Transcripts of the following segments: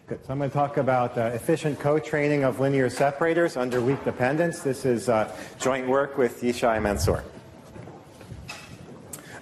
Good. So I'm going to talk about efficient co-training of linear separators under weak dependence. This is joint work with Yishai Mansour.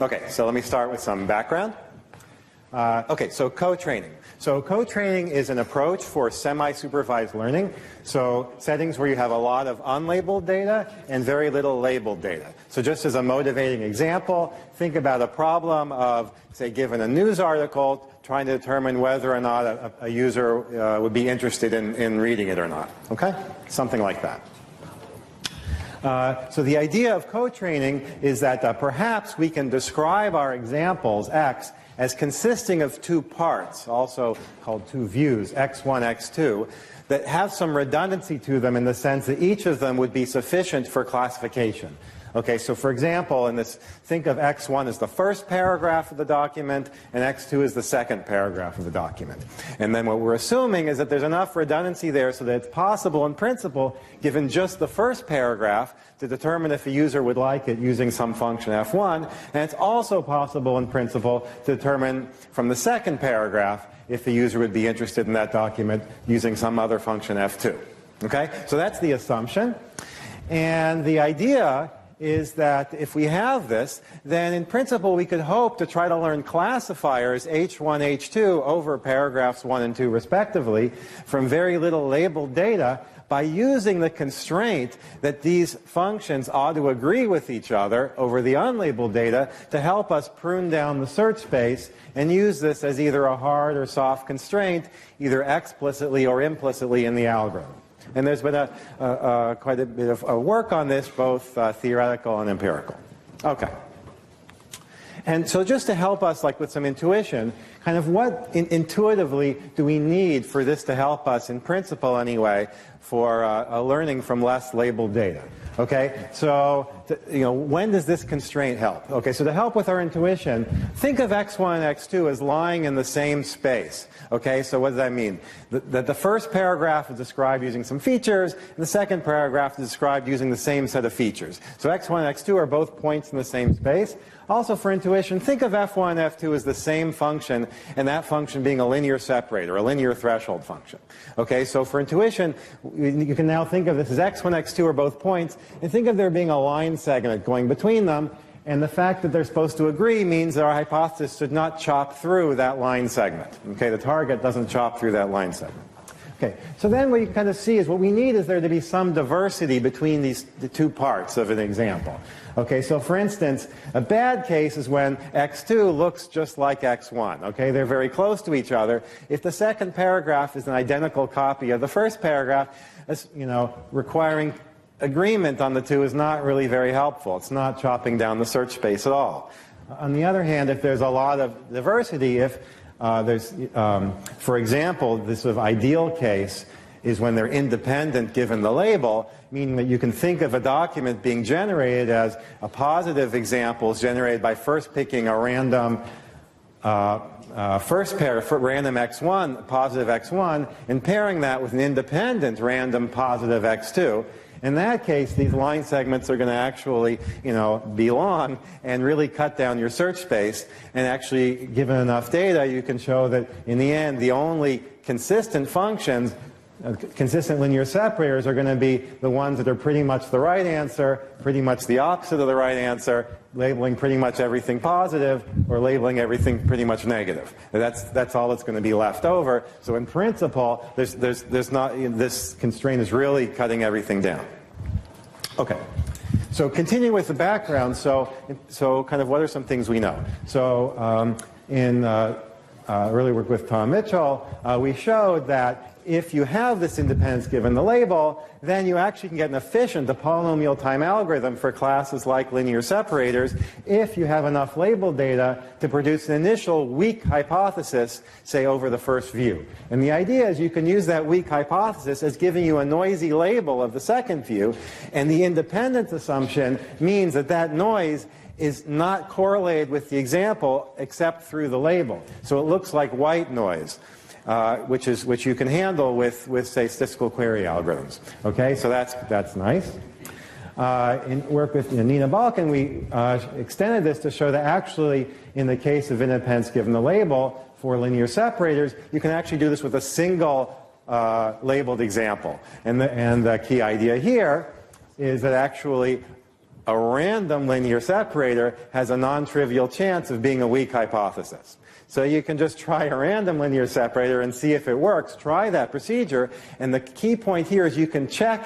Okay, so let me start with some background. Okay, so co-training. So co-training is an approach for semi-supervised learning. So settings where you have a lot of unlabeled data and very little labeled data. So just as a motivating example, think about a problem of, say, given a news article, trying to determine whether or not a user would be interested in reading it or not. Okay? Something like that. So the idea of co-training is that perhaps we can describe our examples, X, as consisting of two parts, also called two views, X1, X2, that have some redundancy to them in the sense that each of them would be sufficient for classification. Okay, so for example, in this, think of X1 as the first paragraph of the document, and X2 is the second paragraph of the document. And then what we're assuming is that there's enough redundancy there so that it's possible in principle, given just the first paragraph, to determine if a user would like it using some function F1, and it's also possible in principle to determine from the second paragraph if the user would be interested in that document using some other function F2. Okay, so that's the assumption. And the idea is that if we have this, then in principle we could hope to try to learn classifiers H1, H2 over paragraphs 1 and 2 respectively from very little labeled data by using the constraint that these functions ought to agree with each other over the unlabeled data to help us prune down the search space and use this as either a hard or soft constraint, either explicitly or implicitly in the algorithm. And there's been quite a bit of work on this, both theoretical and empirical. Okay. And so just to help us, like with some intuition, kind of what intuitively do we need for this to help us, in principle anyway, for learning from less labeled data? Okay, so when does this constraint help? Okay, so to help with our intuition, think of X1 and X2 as lying in the same space. Okay, so what does that mean? That the first paragraph is described using some features, and the second paragraph is described using the same set of features. So X1 and X2 are both points in the same space. Also for intuition, think of F1 and F2 as the same function, and that function being a linear separator, a linear threshold function. Okay, so for intuition, you can now think of this as X1 and X2 are both points, and think of there being a line segment going between them, and the fact that they're supposed to agree means that our hypothesis should not chop through that line segment. Okay, the target doesn't chop through that line segment. Okay, so then what you kind of see is what we need is there to be some diversity between the two parts of an example. Okay, so for instance, a bad case is when X2 looks just like X1. Okay, they're very close to each other. If the second paragraph is an identical copy of the first paragraph, requiring agreement on the two is not really very helpful. It's not chopping down the search space at all. On the other hand, if there's a lot of diversity, if for example, this sort of ideal case is when they're independent given the label, meaning that you can think of a document being generated as a positive example is generated by first picking a random first pair, random X1, positive X1, and pairing that with an independent random positive X2. In that case, these line segments are going to actually, be long and really cut down your search space. And actually, given enough data, you can show that in the end, the only consistent functions, consistent linear separators, are going to be the ones that are pretty much the right answer, pretty much the opposite of the right answer, labeling pretty much everything positive, or labeling everything pretty much negative. That's all that's going to be left over. So in principle, there's not, this constraint is really cutting everything down. Okay. So continuing with the background, so kind of what are some things we know? So in early work with Tom Mitchell, we showed that if you have this independence given the label, then you actually can get an efficient, a polynomial time algorithm for classes like linear separators if you have enough labeled data to produce an initial weak hypothesis, say, over the first view. And the idea is you can use that weak hypothesis as giving you a noisy label of the second view, and the independence assumption means that that noise is not correlated with the example except through the label. So it looks like white noise. Which you can handle with say statistical query algorithms. Okay, so that's nice. In work with Nina Balkin, we extended this to show that actually, in the case of independence given the label, for linear separators, you can actually do this with a single labeled example. And the key idea here is that actually a random linear separator has a non-trivial chance of being a weak hypothesis. So you can just try a random linear separator and see if it works. Try that procedure. And the key point here is you can check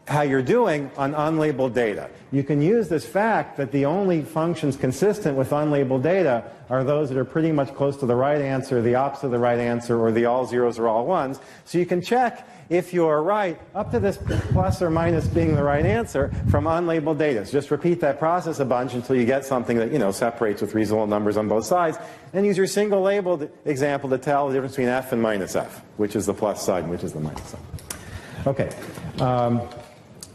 how you're doing on unlabeled data. You can use this fact that the only functions consistent with unlabeled data are those that are pretty much close to the right answer, the opposite of the right answer, or the all zeros or all ones. So you can check if you're right up to this plus or minus being the right answer from unlabeled data. So just repeat that process a bunch until you get something that separates with reasonable numbers on both sides, and use your single labeled example to tell the difference between f and minus f, which is the plus side and which is the minus side. Okay.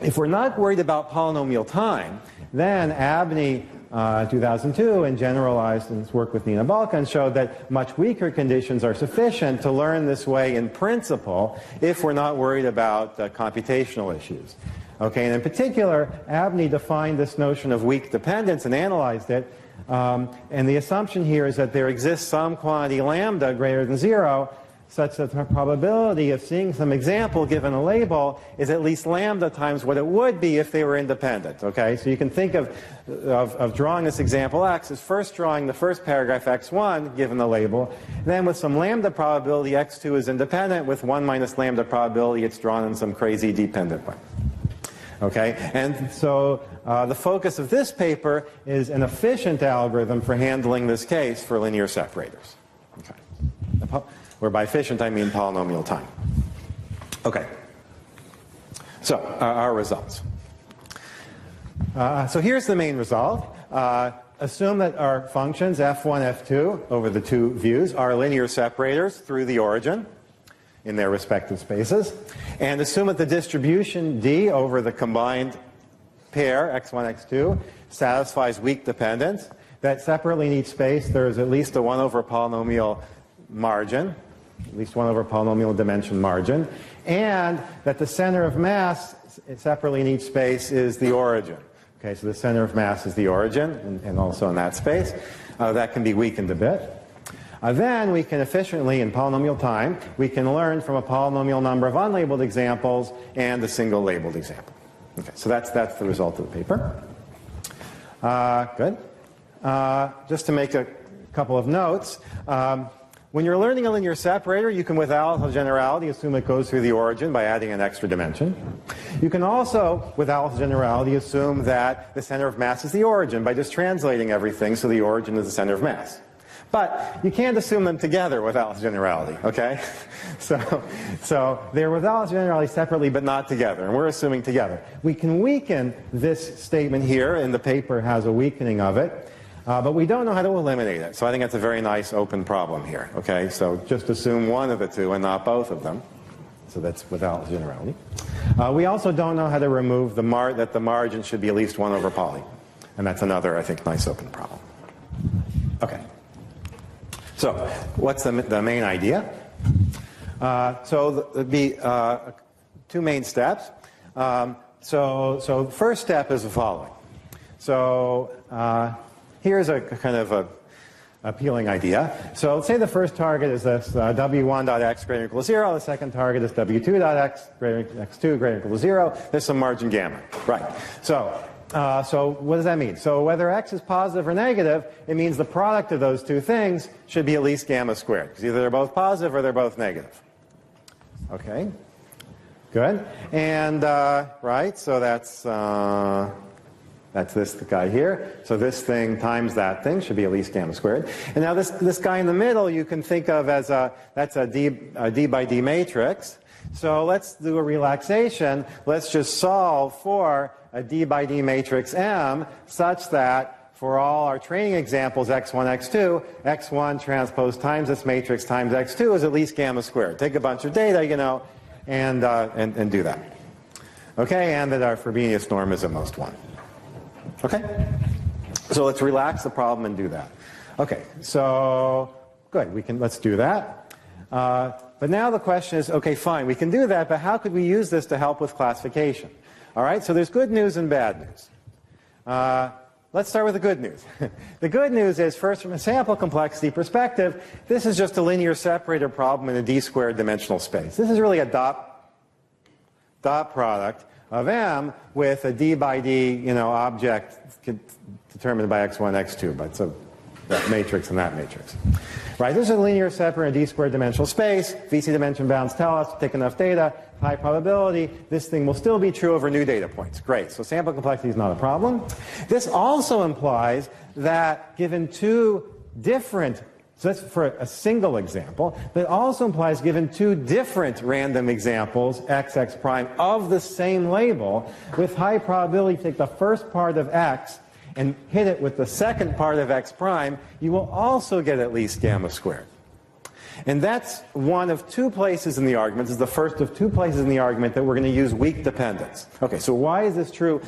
If we're not worried about polynomial time, then Abney 2002 and generalized in his work with Nina Balkan showed that much weaker conditions are sufficient to learn this way in principle if we're not worried about computational issues. Okay, and in particular, Abney defined this notion of weak dependence and analyzed it. And the assumption here is that there exists some quantity lambda greater than 0 such that the probability of seeing some example given a label is at least lambda times what it would be if they were independent. Okay, so you can think of drawing this example x as first drawing the first paragraph x1 given the label, then with some lambda probability x2 is independent, with 1 minus lambda probability it's drawn in some crazy dependent way. Okay, and so the focus of this paper is an efficient algorithm for handling this case for linear separators. Okay. Where by efficient I mean polynomial time. Okay. So our results. So here's the main result. Assume that our functions f1, f2 over the two views are linear separators through the origin in their respective spaces. And assume that the distribution d over the combined pair x1, x2 satisfies weak dependence. That separately in each space there is at least a 1 over polynomial margin, at least 1 over polynomial dimension margin, and that the center of mass separately in each space is the origin. Okay, so the center of mass is the origin, and also in that space. That can be weakened a bit. Then we can efficiently, in polynomial time, we can learn from a polynomial number of unlabeled examples and a single labeled example. Okay, so that's the result of the paper. Good. Just to make a couple of notes. When you're learning a linear separator, you can, without generality, assume it goes through the origin by adding an extra dimension. You can also, without generality, assume that the center of mass is the origin by just translating everything so the origin is the center of mass. But you can't assume them together without generality, okay? So they're without generality separately but not together, and we're assuming together. We can weaken this statement here, and the paper has a weakening of it. But we don't know how to eliminate it. So I think that's a very nice open problem here. Okay, so just assume one of the two and not both of them. So that's without generality. We also don't know how to remove that the margin should be at least 1 over poly. And that's another, I think, nice open problem. Okay. So what's the main idea? So there'd be two main steps. So the first step is the following. So here's a kind of a appealing idea. So let's say the first target is this w1.x greater than or equal to 0. The second target is w2.x greater than x2 greater than or equal to 0. There's some margin gamma. Right. So what does that mean? So whether x is positive or negative, it means the product of those two things should be at least gamma squared. Because either they're both positive or they're both negative. Okay. Good. And, right, so that's this guy here. So this thing times that thing should be at least gamma squared. And now this guy in the middle you can think of as that's a d by d matrix. So let's do a relaxation. Let's just solve for a d by d matrix M such that for all our training examples x1, x2, x1 transpose times this matrix times x2 is at least gamma squared. Take a bunch of data, and do that. Okay, and that our Frobenius norm is at most 1. Okay? So let's relax the problem and do that. Okay, so good, let's do that. But now the question is, okay, fine, we can do that, but how could we use this to help with classification? All right, so there's good news and bad news. let's start with the good news. The good news is, first, from a sample complexity perspective, this is just a linear separator problem in a d-squared dimensional space. This is really a dot product of M with a d by d, object determined by x1, x2, but so that matrix and that matrix. Right, this is a linear separator in a d-squared dimensional space. VC dimension bounds tell us, take enough data, high probability, this thing will still be true over new data points. Great, so sample complexity is not a problem. This also implies that given two different, so that's for a single example, but it also implies given two different random examples, x, x prime, of the same label, with high probability take the first part of x and hit it with the second part of x prime, you will also get at least gamma squared. And that's one of two places in the argument. This is the first of two places in the argument that we're going to use weak dependence. Okay, so why is this true?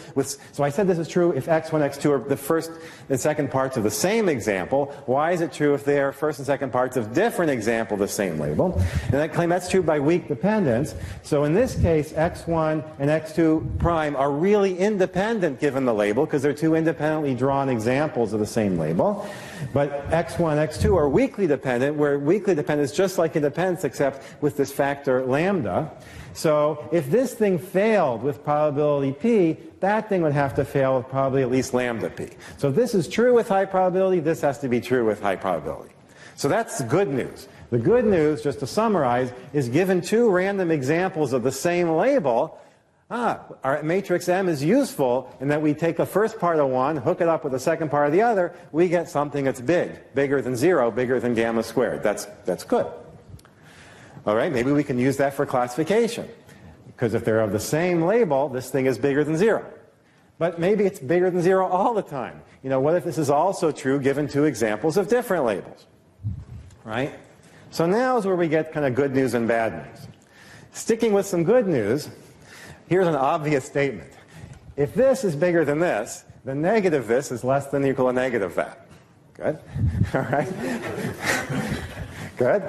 So I said this is true if x1, x2 are the first and second parts of the same example. Why is it true if they are first and second parts of different example, the same label? And I claim that's true by weak dependence. So in this case, x1 and x2 prime are really independent given the label because they're two independently drawn examples of the same label. But x1, x2 are weakly dependent, where weakly dependent is just like independence except with this factor lambda. So if this thing failed with probability p, that thing would have to fail with probably at least lambda p. So if this is true with high probability, this has to be true with high probability. So that's the good news. The good news, just to summarize, is given two random examples of the same label, our matrix M is useful in that we take the first part of one, hook it up with the second part of the other, we get something that's bigger than 0, bigger than gamma squared. That's good. All right, maybe we can use that for classification. Because if they're of the same label, this thing is bigger than 0. But maybe it's bigger than 0 all the time. What if this is also true given two examples of different labels? Right? So now is where we get kind of good news and bad news. Sticking with some good news, here's an obvious statement. If this is bigger than this, then negative this is less than or equal to negative that. Good? All right? Good.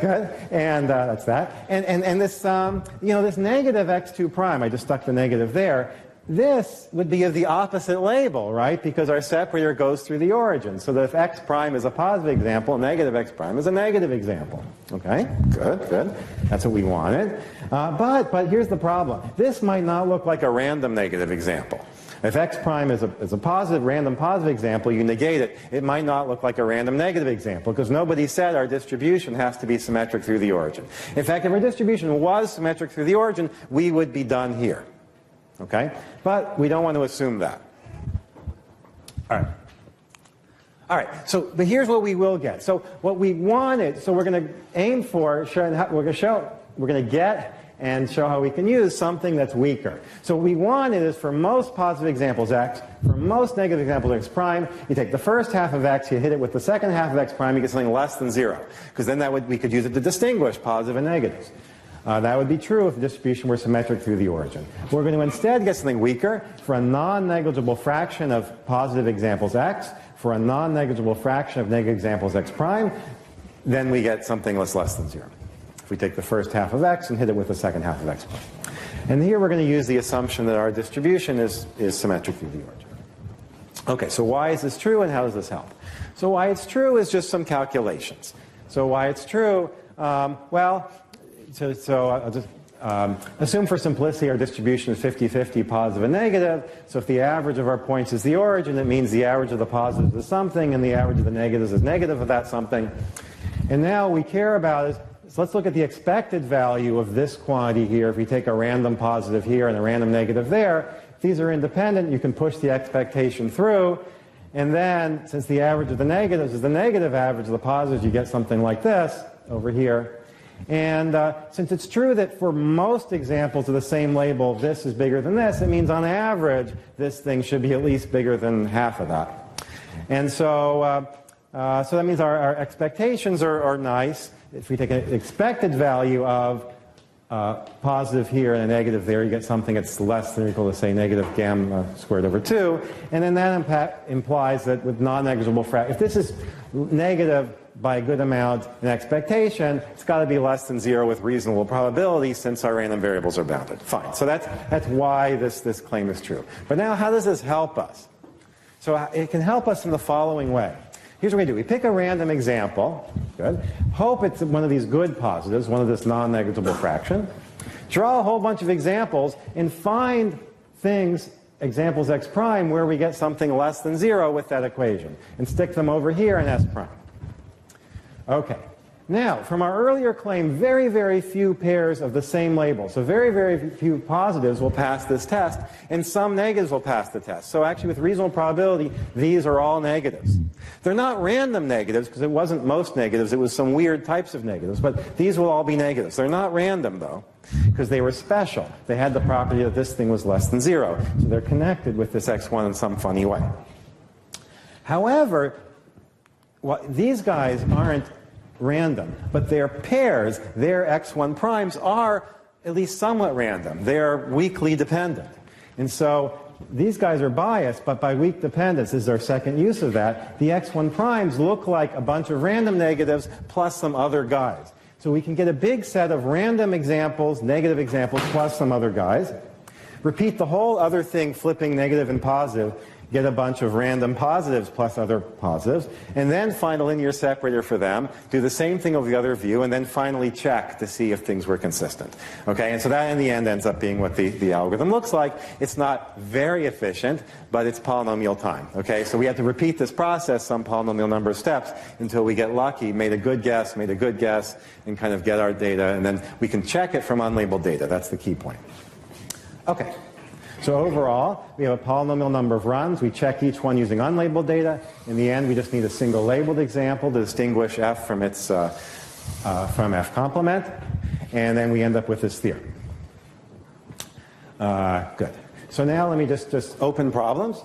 And that's that. And this, this negative x2 prime, I just stuck the negative there, this would be of the opposite label, right? Because our separator goes through the origin. So that if x prime is a positive example, negative x prime is a negative example. Okay? Good. That's what we wanted. But here's the problem. This might not look like a random negative example. If x prime is a positive, random positive example, you negate it, it might not look like a random negative example because nobody said our distribution has to be symmetric through the origin. In fact, if our distribution was symmetric through the origin, we would be done here. Okay? But we don't want to assume that. All right. But here's what we will get. So what we wanted, so we're going to aim for, we're going to get and show how we can use something that's weaker. So what we wanted is for most positive examples x, for most negative examples x prime, you take the first half of x, you hit it with the second half of x prime, you get something less than 0. Because then we could use it to distinguish positive and negatives. That would be true if the distribution were symmetric through the origin. We're going to instead get something weaker for a non-negligible fraction of positive examples x, for a non-negligible fraction of negative examples x prime, then we get something that's less than 0. If we take the first half of x and hit it with the second half of x prime. And here we're going to use the assumption that our distribution is symmetric through the origin. Okay, so why is this true and how does this help? So why it's true is just some calculations. So why it's true, I'll just assume for simplicity our distribution is 50-50 positive and negative. So if the average of our points is the origin, it means the average of the positives is something and the average of the negatives is negative of that something. And now we care about is, so let's look at the expected value of this quantity here. If we take a random positive here and a random negative there, if these are independent, you can push the expectation through. And then, since the average of the negatives is the negative average of the positives, you get something like this over here. And since it's true that for most examples of the same label, this is bigger than this, it means on average, this thing should be at least bigger than half of that. And so that means our expectations are nice. If we take an expected value of positive here and a negative there, you get something that's less than or equal to, say, negative gamma squared over 2. And then that implies that with non-negligible fraction, if this is negative by a good amount in expectation, it's got to be less than 0 with reasonable probability since our random variables are bounded. Fine. So that's why this claim is true. But now how does this help us? So it can help us in the following way. Here's what we do. We pick a random example. Good. Hope it's one of these good positives, one of this non-negligible fraction. Draw a whole bunch of examples and find things, examples x prime, where we get something less than 0 with that equation. And stick them over here in s prime. Okay. Now, from our earlier claim, very, very few pairs of the same label. So very, very few positives will pass this test, and some negatives will pass the test. So actually, with reasonable probability, these are all negatives. They're not random negatives, because it wasn't most negatives. It was some weird types of negatives. But these will all be negatives. They're not random, though, because they were special. They had the property that this thing was less than 0. So they're connected with this x1 in some funny way. However, these guys aren't random, but their pairs, their x1 primes, are at least somewhat random. They're weakly dependent. And so these guys are biased, but by weak dependence is our second use of that. The x1 primes look like a bunch of random negatives plus some other guys. So we can get a big set of random examples, negative examples, plus some other guys. Repeat the whole other thing, flipping negative and positive, get a bunch of random positives plus other positives, and then find a linear separator for them, do the same thing over the other view, and then finally check to see if things were consistent. Okay, and so that in the end ends up being what the algorithm looks like. It's not very efficient, but it's polynomial time. Okay, so we have to repeat this process some polynomial number of steps until we get lucky, made a good guess, and kind of get our data, and then we can check it from unlabeled data. That's the key point. Okay. So overall, we have a polynomial number of runs. We check each one using unlabeled data. In the end, we just need a single labeled example to distinguish F from its from F complement, and then we end up with this theorem. Good. So now let me just open problems.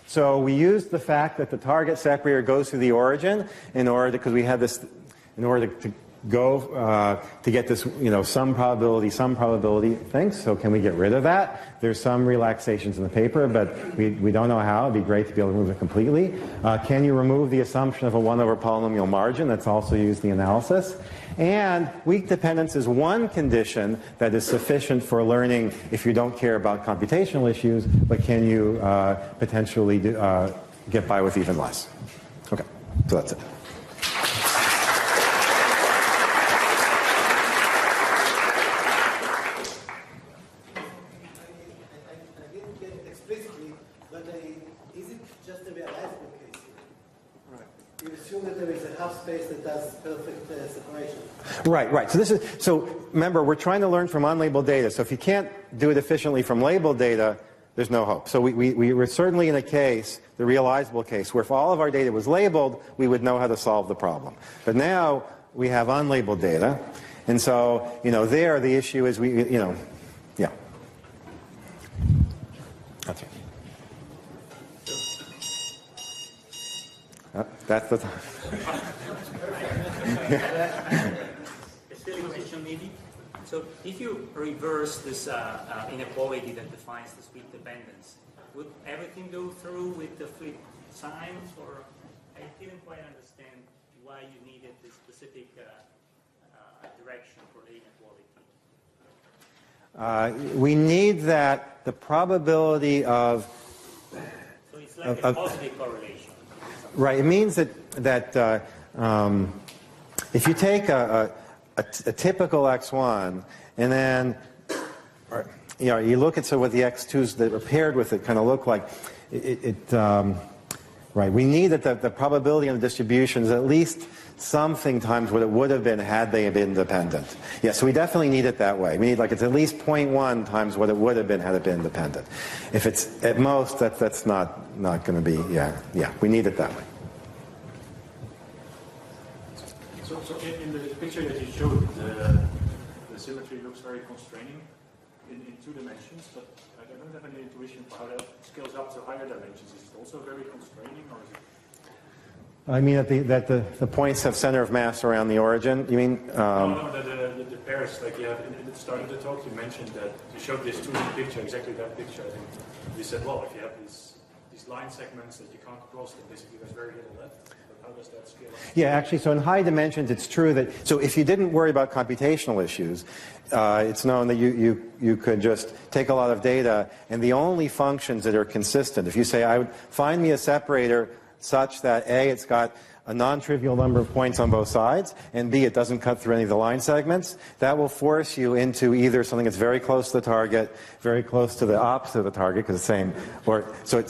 So we used the fact that the target separator goes through the origin in order because we had this in order to go to get this, some probability things. So can we get rid of that? There's some relaxations in the paper, but we don't know how. It'd be great to be able to remove it completely. Can you remove the assumption of a 1 over polynomial margin? That's also used in the analysis. And weak dependence is one condition that is sufficient for learning if you don't care about computational issues, but can you potentially get by with even less? Okay, so that's it. Space that does perfect separation. Right. So remember, we're trying to learn from unlabeled data. So if you can't do it efficiently from labeled data, there's no hope. So we were certainly in a case, the realizable case, where if all of our data was labeled, we would know how to solve the problem. But now we have unlabeled data, and so there the issue is yeah. That's right. That's the time. A silly question, maybe. So, if you reverse this inequality that defines the weak dependence, would everything go through with the flip signs, or I didn't quite understand why you needed this specific direction for the inequality? We need that the probability of. So it's like a positive correlation. Right. It means that if you take a typical x1 and then you look at what the x2s that are paired with it kind of look like, right. We need that the probability of the distribution is at least something times what it would have been had they been dependent. Yeah, so we definitely need it that way. We need it's at least 0.1 times what it would have been had it been independent. If it's at most, that's not going to be, yeah, we need it that way. So in the picture that you showed, the symmetry looks very constraining in 2 dimensions, but I don't have any intuition for how that scales up to higher dimensions. Is it also very constraining, or is it? I mean that the points have center of mass around the origin. You mean? No, the pairs. Like you have in the start of the talk, you mentioned that you showed this 2D picture, exactly that picture. I think you said, well, if you have these line segments that you can't cross, then basically there's very little left. But how does that scale up? Yeah, actually, so in high dimensions, it's true that, so if you didn't worry about computational issues, it's known that you could just take a lot of data, and the only functions that are consistent, if you say, I would find me a separator such that A, it's got a non-trivial number of points on both sides, and B, it doesn't cut through any of the line segments, that will force you into either something that's very close to the target, very close to the opposite of the target, because it's the same, or, so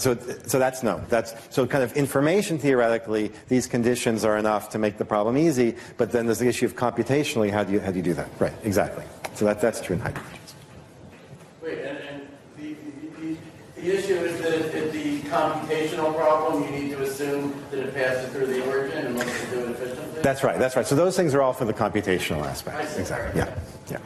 that's no. So kind of information theoretically, these conditions are enough to make the problem easy, but then there's the issue of computationally, how do you do that? Right, exactly. So that's true in high dimensions. Wait, and the issue is that if the computational problem, you need to assume that it passes through the origin and looks to do it efficiently? That's right. So those things are all for the computational aspect. I see. Exactly. Yeah.